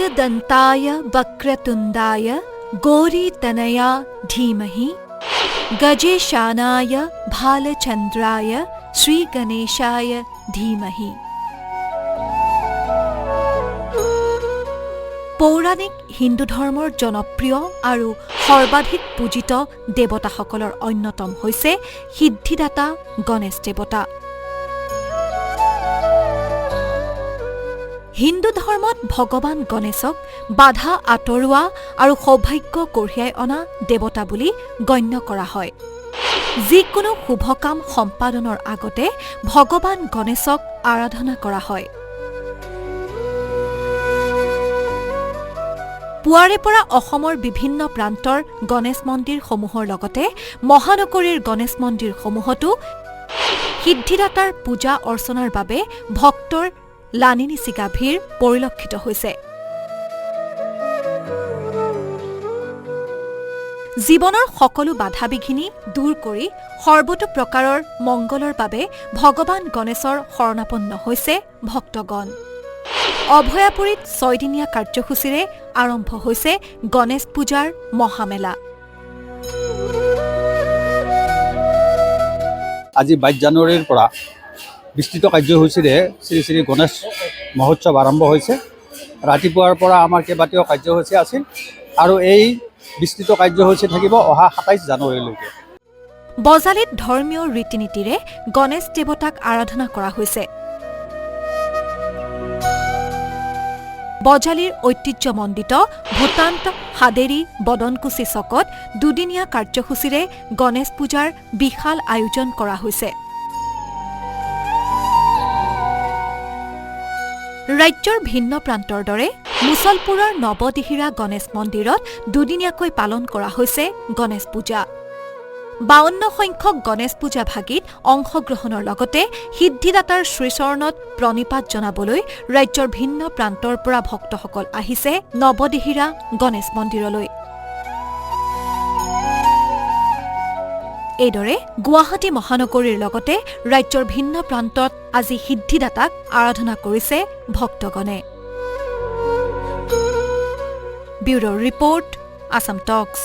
एकदन्ताय वक्रतुण्डाय गौरीतनया धीमहि गजेशानाय भालचन्द्राय श्रीगणेशाय धीमहि। পৌৰাণিক হিন্দু ধৰ্মৰ জনপ্ৰিয় আৰু সৰ্বাধিক পূজিত দেৱতাসকলৰ অন্যতম হৈছে সিদ্ধিদাতা গণেশ দেৱতা। হিন্দু ধৰ্মত ভগৱান গণেশক বাধা আঁতৰোৱা আৰু সৌভাগ্য কঢ়িয়াই অনা দেৱতা বুলি গণ্য কৰা হয়। যিকোনো শুভ কাম সম্পাদনৰ আগতে ভগৱান গণেশক আৰাধনা কৰা হয়। পুৱাৰে পৰা অসমৰ বিভিন্ন প্ৰান্তৰ গণেশ মন্দিৰসমূহৰ লগতে মহানগৰীৰ গণেশ মন্দিৰসমূহতো সিদ্ধিদাতাৰ পূজা অৰ্চনাৰ বাবে ভক্তৰ লানি নিচিগা ভিৰ পৰিলক্ষিত হৈছে। জীৱনৰ সকলো বাধা বিঘিনি দূৰ কৰি সৰ্বতো প্ৰকাৰৰ মংগলৰ বাবে ভগৱান গণেশৰ শৰণাপন্ন হৈছে ভক্তগণ। অভয়াপুৰীত 6 দিনীয়া কাৰ্যসূচীৰে আৰম্ভ হৈছে গণেশ পূজাৰ মহামেলা। আজি 22 জানুৱাৰীৰ পৰা বিস্তৃত কাৰ্যসূচীৰে শ্ৰী শ্ৰী গণেশ মহোৎসৱ আৰম্ভ হৈছে। ৰাতিপুৱাৰ পৰা আমাৰ কেইবাটাও কাৰ্যসূচী আছিল আৰু এই বিস্তৃত কাৰ্যসূচী থাকিব অহা 27 জানুৱাৰীলৈকে। বজালীত ধৰ্মীয় ৰীতি নীতিৰে গণেশ দেৱতাক আৰাধনা কৰা হৈছে। বজালীৰ ঐতিহ্যমণ্ডিত ভূটান্ত হাদেৰী বদনকুচি চকত দুদিনীয়া কাৰ্যসূচীৰে গণেশ পূজাৰ বিশাল আয়োজন কৰা হৈছে। ৰাজ্যৰ ভিন্ন প্ৰান্তৰ দৰে মুছলপুৰৰ নৱদিহিৰা গণেশ মন্দিৰত দুদিনীয়াকৈ পালন কৰা হৈছে গণেশ পূজা। 52 সংখ্যক গণেশ পূজা ভাগিত অংশগ্ৰহণৰ লগতে সিদ্ধিদাতাৰ শ্ৰীচৰণত প্ৰণিপাত জনাবলৈ ৰাজ্যৰ ভিন্ন প্ৰান্তৰ পৰা ভক্তসকল আহিছে নৱদিহিৰা গণেশ মন্দিৰলৈ। এইদৰে গুৱাহাটী মহানগৰীৰ লগতে ৰাজ্যৰ ভিন্ন প্ৰান্তত আজি সিদ্ধিদাতাক আৰাধনা কৰিছে ভক্তগণে। ব্যুৰ' ৰিপৰ্ট, আছাম টক্স।